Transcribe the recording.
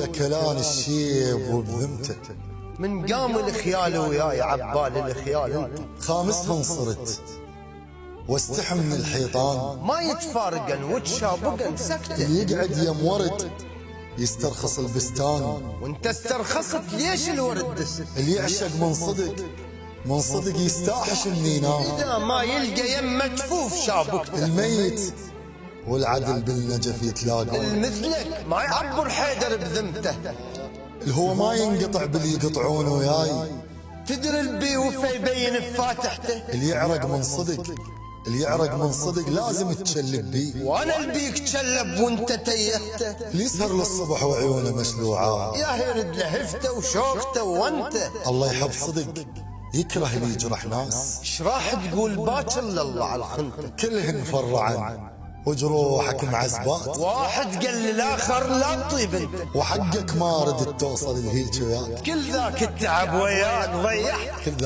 له كلام الشيب وبذمته. من قام الخيال وياي عبال الخيال انت. خامسها انصرت واستحم من الحيطان، ما يتفارقن وتشابقن سكته. اللي يقعد يم ورد يسترخص البستان، وانت استرخصت ليش الورد دس؟ اللي يعشق من صدق يستاحش انه ينام. اذا ما يلقى يم مجفوف شابكته. الميت والعدل بالنجف يتلاقى، المثلك ما يعبر حيدر بذمته. الهو ما ينقطع باللي يقطعونه وياي. تدري البي وفا يبين بفاتحته. اللي يعرق من صدق لازم تشلب بيه. وانا البيك تشلب وانت تيهته. اللي يسهر للصبح وعيونه مشلوعات، يا هيرد لهفته وشوقته وانت. الله يحب صدق يكره اللي يجرح ناس. ايش راح تقول باكر لله على الخنته؟ كلهن فرعن وجروحك معزبات، واحد قال للاخر لا تطيب انت. وحقك ما ردت توصل لهيك وياك. كل ذاك التعب وياك ضيعت. كل ذا